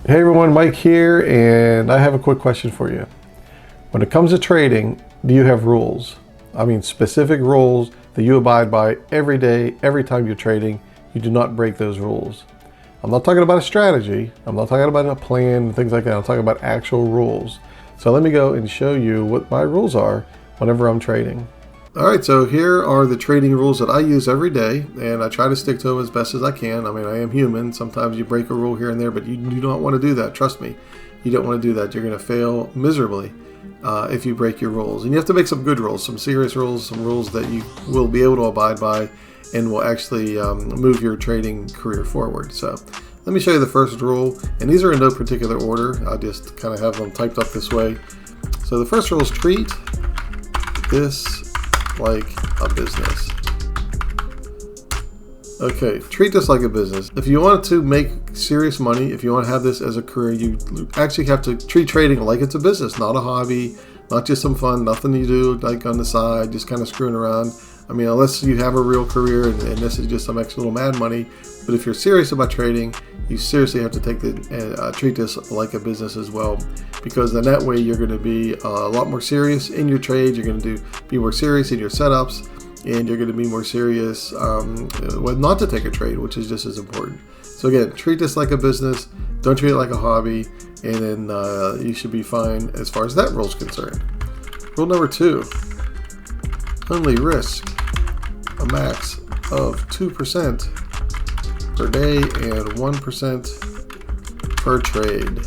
Hey everyone, Mike here, and I have a quick question for you. When it comes to trading, do you have rules? I mean specific rules that you abide by every day, every time you're trading. You do not break those rules. I'm not talking about a strategy. I'm not talking about a plan and things like that. I'm talking about actual rules. So let me go and show you what my rules are whenever I'm trading. All right, so here are the trading rules that I use every day, and I try to stick to them as best as I can. I mean, I am human. Sometimes you break a rule here and there, but you do not want to do that. Trust me, you don't want to do that. You're going to fail miserably if you break your rules. And you have to make some good rules, some serious rules, some rules that you will be able to abide by and will actually move your trading career forward. So let me show you the first rule, and these are in no particular order. I just kind of have them typed up this way. So the first rule is treat this like a business. Okay, treat this like a business. If you want to make serious money, if you want to have this as a career, you actually have to treat trading like it's a business, not a hobby, not just some fun, nothing you do like on the side, just kind of screwing around. I mean, unless you have a real career and this is just some extra little mad money. But if you're serious about trading, you seriously have to take treat this like a business as well, because then that way you're going to be a lot more serious in your trades. You're going to be more serious in your setups, and you're going to be more serious when not to take a trade, which is just as important. So again, treat this like a business. Don't treat it like a hobby, and then you should be fine as far as that rule is concerned. Rule number 2: only risk a max of 2% per day and 1% per trade.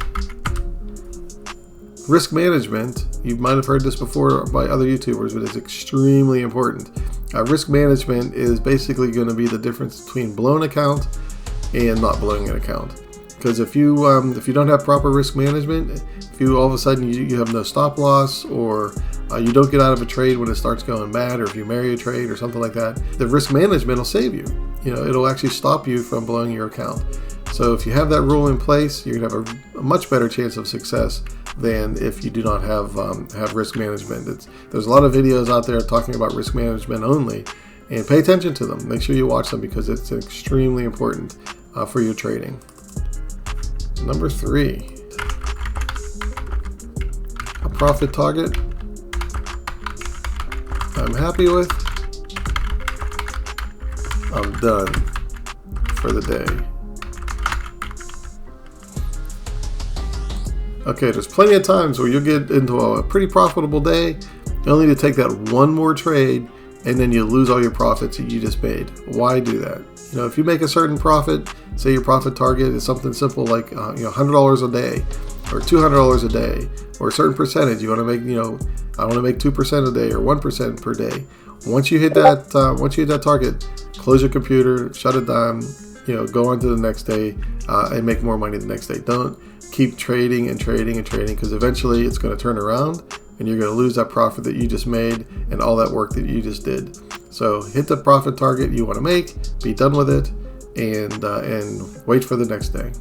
Risk management, you might have heard this before by other YouTubers, but it's extremely important. Risk management is basically going to be the difference between blowing an account and not blowing an account. Because if you don't have proper risk management, if you all of a sudden you have no stop loss, or you don't get out of a trade when it starts going bad, or if you marry a trade or something like that, the risk management will save you. You know, it'll actually stop you from blowing your account. So if you have that rule in place, you're gonna have a much better chance of success than if you do not have risk management. There's a lot of videos out there talking about risk management only, and pay attention to them. Make sure you watch them because it's extremely important for your trading. Number 3, a profit target I'm happy with. I'm done for the day. Okay, there's plenty of times where you'll get into a pretty profitable day. You only need to take that one more trade, and then you lose all your profits that you just made. Why do that? You know, if you make a certain profit, say your profit target is something simple like $100 a day, or $200 a day, or a certain percentage. You want to make, I want to make 2% a day or 1% per day. Once you hit that target, close your computer, shut it down, go on to the next day and make more money the next day. Don't keep trading and trading and trading, because eventually it's going to turn around and you're going to lose that profit that you just made and all that work that you just did. So hit the profit target you want to make, be done with it, and wait for the next day.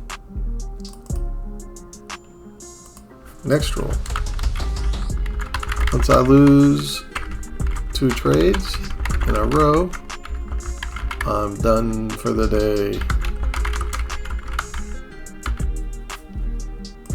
Next rule: once I lose 2 trades in a row, I'm done for the day.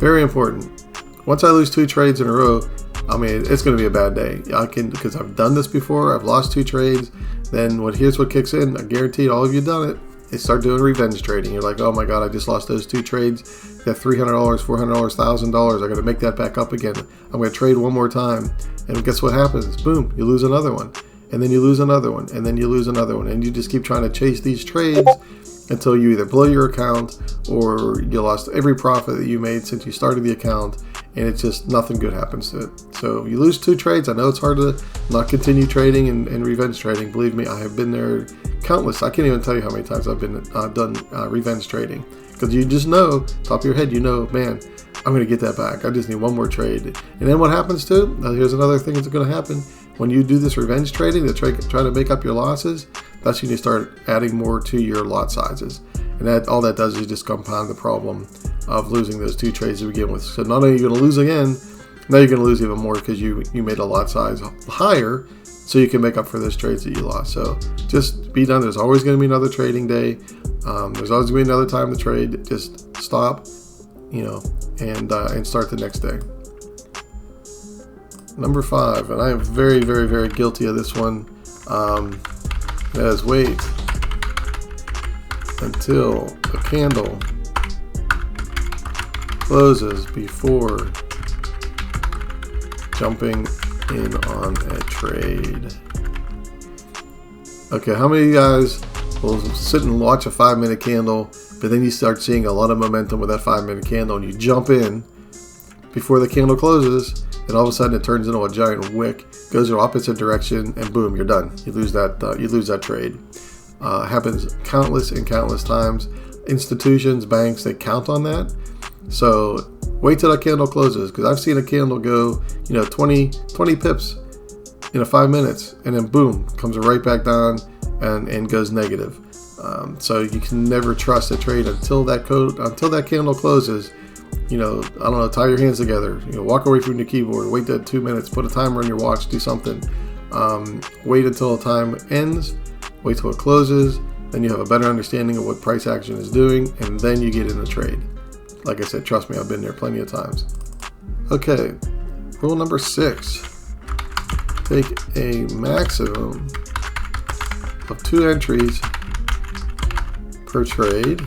Very important. Once I lose 2 trades in a row, I mean, it's going to be a bad day. Because I've done this before. I've lost 2 trades. Then here's what kicks in. I guarantee all of you done it. They start doing revenge trading. You're like, oh my God, I just lost those 2 trades. That $300, $400, $1,000. I got to make that back up again. I'm going to trade one more time. And guess what happens? Boom, you lose another one. And then you lose another one. And then you lose another one. And you just keep trying to chase these trades until you either blow your account or you lost every profit that you made since you started the account, and it's just nothing good happens to it. So you lose 2 trades. I know it's hard to not continue trading and revenge trading. Believe me, I have been there countless. I can't even tell you how many times I've been done revenge trading, because you just know, top of your head, man, I'm going to get that back. I just need one more trade. And then what happens too? Now here's another thing that's going to happen. When you do this revenge trading to try to make up your losses, that's when you start adding more to your lot sizes. And all that does is just compound the problem of losing those 2 trades to begin with. So not only are you going to lose again, now you're going to lose even more because you made a lot size higher so you can make up for those trades that you lost. So just be done. There's always going to be another trading day. There's always going to be another time to trade. Just stop, and start the next day. Number 5, and I am very, very, very guilty of this one, is wait until the candle closes before jumping in on a trade. Okay, how many of you guys will sit and watch a 5-minute candle, but then you start seeing a lot of momentum with that 5-minute candle, and you jump in before the candle closes, and all of a sudden it turns into a giant wick, goes in the opposite direction, and boom, you're done. You lose that trade. Happens countless and countless times. Institutions, banks, they count on that. So wait till that candle closes, because I've seen a candle go 20 pips in 5 minutes, and then boom, comes right back down and goes negative. So you can never trust a trade until that candle closes. I don't know, tie your hands together, walk away from your keyboard, wait that 2 minutes, put a timer on your watch, do something. Wait until the time ends, wait till it closes, then you have a better understanding of what price action is doing, and then you get in the trade. Like I said, trust me, I've been there plenty of times. Okay, rule number 6. Take a maximum of 2 entries per trade.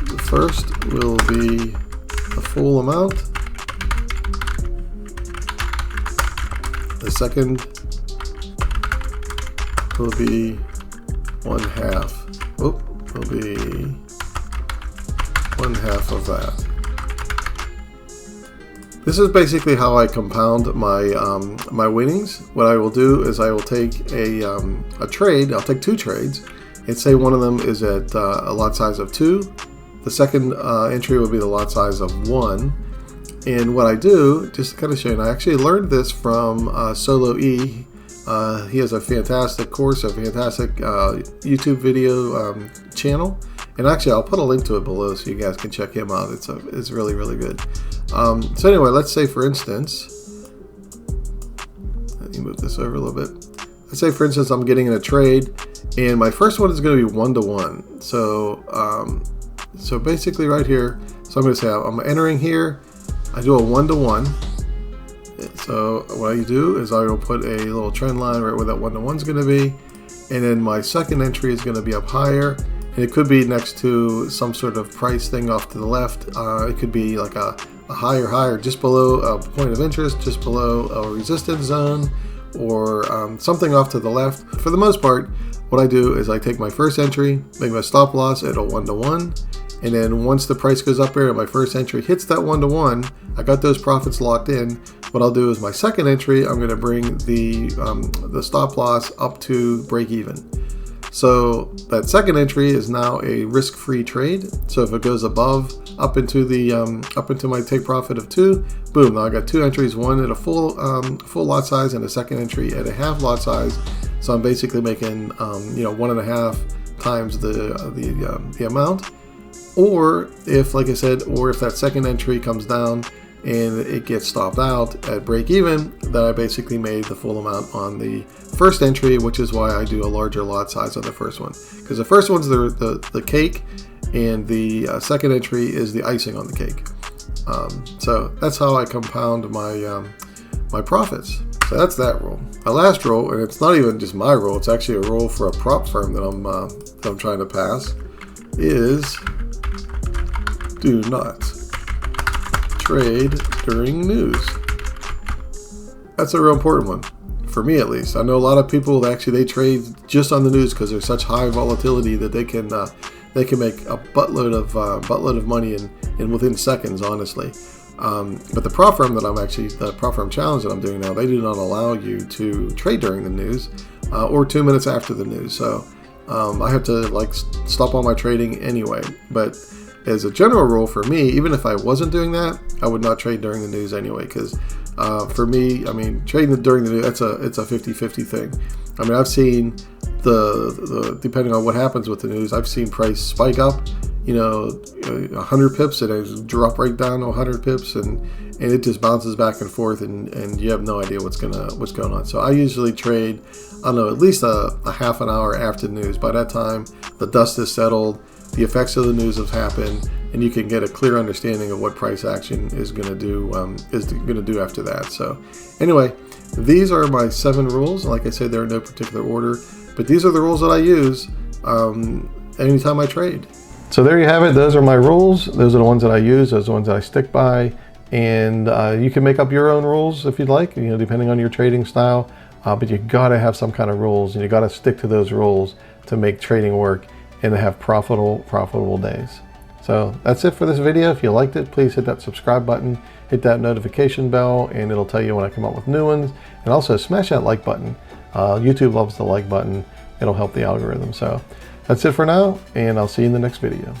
The first will be the full amount. The second will be 1/2. Will be 1/2 of that. This is basically how I compound my winnings. What I will do is I will take a trade. I'll take 2 trades, and say one of them is at a lot size of 2. The second entry will be the lot size of 1. And what I do, just to kind of show you, and I actually learned this from Solo E. He has a fantastic course, a fantastic YouTube video channel. And actually, I'll put a link to it below so you guys can check him out. It's really, really good. So anyway, let's say for instance, let me move this over a little bit. Let's say for instance, I'm getting in a trade, and my first one is going to be 1-to-1. So basically right here, so I'm going to say I'm entering here. I do a 1-to-1. So what I do is I will put a little trend line right where that 1-to-1 is going to be, and then my second entry is going to be up higher. And it could be next to some sort of price thing off to the left. It could be like a higher, just below a point of interest, just below a resistance zone, or something off to the left. For the most part, what I do is I take my first entry, make my stop loss at a 1-to-1, and then once the price goes up there and my first entry hits that 1-to-1, I got those profits locked in. What I'll do is my second entry, I'm going to bring the stop loss up to break even. So that second entry is now a risk-free trade. So if it goes up into my take profit of 2, boom! Now I got 2 entries, one at a full lot size and a second entry at a half lot size. So I'm basically making 1.5 times the amount. Or if, like I said, if that second entry comes down and it gets stopped out at break even, then I basically made the full amount on the first entry, which is why I do a larger lot size on the first one, because the first one's the cake, and the second entry is the icing on the cake. So that's how I compound my profits. So that's that rule. My last rule, and it's not even just my rule, it's actually a rule for a prop firm that I'm trying to pass, is do not trade during news. That's a real important one, for me at least. I know a lot of people that they trade just on the news because there's such high volatility that they can make a buttload of money in within seconds, honestly. But the prop firm the prop firm challenge that I'm doing now, they do not allow you to trade during the news or 2 minutes after the news. So I have to stop all my trading anyway. But as a general rule for me, even if I wasn't doing that, I would not trade during the news anyway, because for me, trading during the news, it's a 50-50 thing. I've seen the depending on what happens with the news, I've seen price spike up, 100 pips, and it drop right down to 100 pips, and it just bounces back and forth, and you have no idea what's going on. So I usually trade, I don't know, at least a half an hour after the news. By that time, the dust has settled, the effects of the news have happened, and you can get a clear understanding of what price action is going to do after that. So anyway, these are my 7 rules. Like I said, they're in no particular order, but these are the rules that I use anytime I trade. So there you have it. Those are my rules. Those are the ones that I use. Those are the ones that I stick by. And you can make up your own rules if you'd like, depending on your trading style. But you gotta have some kind of rules, and you gotta stick to those rules to make trading work and to have profitable days. So that's it for this video. If you liked it, please hit that subscribe button, hit that notification bell, and it'll tell you when I come up with new ones. And also smash that like button. YouTube loves the like button. It'll help the algorithm. So that's it for now, and I'll see you in the next video.